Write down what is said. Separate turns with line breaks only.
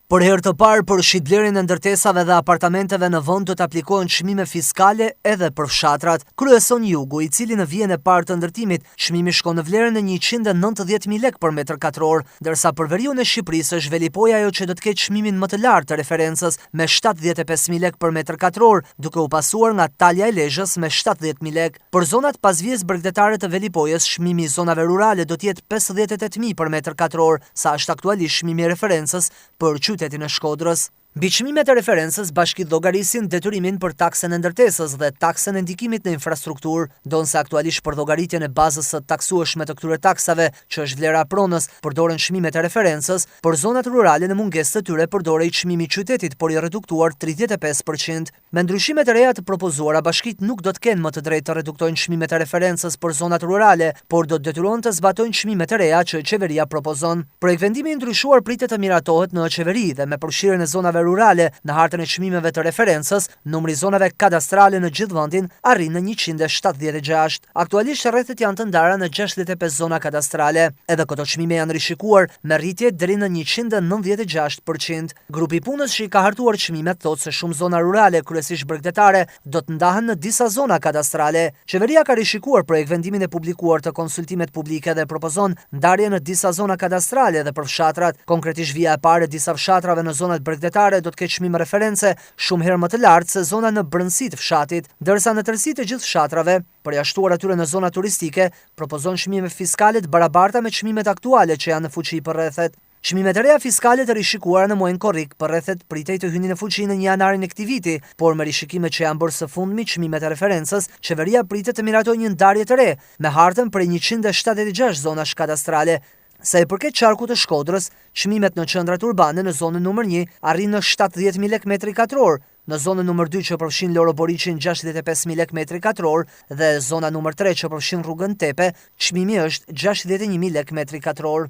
Për herë të parë, për shitblerjen e ndërtesave dhe apartamenteve në vend do të aplikohen çmime fiskale edhe për fshatrat. Kryeson Jugu, i cili në vijën e parë të ndërtimit, çmimi shkon në vlerën e 190.000 lekë për metër katror, ndërsa për veriun e Shqipërisë është Velipoj ajo që do të ketë çmimin më të lartë të referencës me 75.000 lekë për metër katror, duke u pasuar nga Talja e Lezhës me 70.000 lekë. Për zonat pas vijës bregdetare të Velipojës, çmimi i zonave rurale do të jetë 58.000 për metër katror, sa është aktualisht çmimi i referencës për qytetin e Shkodrës. Mbi çmimet e referencës bashkitë llogarisin detyrimin për taksën e ndërtesës dhe taksën e ndikimit në infrastrukturë, ndonse aktualisht për llogaritjen e bazës së taksueshme të këtyre taksave, që është vlera e pronës, përdoren çmimet e referencës, për zonat rurale në mungesë të tyre përdorej çmimi i qytetit, por i reduktuar 35%. Me ndryshimet e reja të propozuara, bashkitë nuk do të kenë më të drejtë të reduktojnë çmimet e referencës për zonat rurale, por do të detyrohen të zbatojnë çmimet e reja që qeveria propozon. Projektvendimi i ndryshuar pritet të miratohet në qeveri dhe me përfshirjen e zonave rurale në hartën e çmimeve të referencës, numri zonave kadastrale në gjithë vendin arrin në 176. Aktualisht rrethet janë të ndara në 65 zona kadastrale. Edhe këto çmime janë rishikuar me rritje deri në 196%. Grupi i punës që i ka hartuar çmimet thotë se shumë zona rurale, kryesisht bregdetare, do të ndahen në disa zona kadastrale. Qeveria ka rishikuar projektvendimin e publikuar të konsultimet publike dhe propozon ndarje në disa zona kadastrale dhe për fshatrat. Konkretisht vija e parë e disa fshatrave në zonat bregdetare do të ketë çmim reference shumë herë më të lartë se zona në brendësi të fshatit, ndërsa në tërësi të gjithë fshatrave, përjashtuar atyre në zona turistike, propozon çmime fiskale të barabarta me çmimet aktuale që janë në fuqi për rrethet. Çmimet e reja fiskale të rishikuara në muajin korrik për rrethet pritej të hynin në fuqi në 1 janarin e këtij viti, por me rishikimet që janë bërë së fundmi çmimet e referencës, qeveria pritet të miratojë një ndarje të re me hartën prej 176 zonash kadastrale. Sa i përket qarkut të Shkodrës, çmimet në qendrat urbane në zonën numër 1 arrin në 70.000 lekë metri katror, në zonën numër 2 që përfshin Loro Boriqin 65.000 lekë metri katror dhe zona numër 3 që përfshin rrugën Tepe, çmimi është 61.000 lekë metri katror.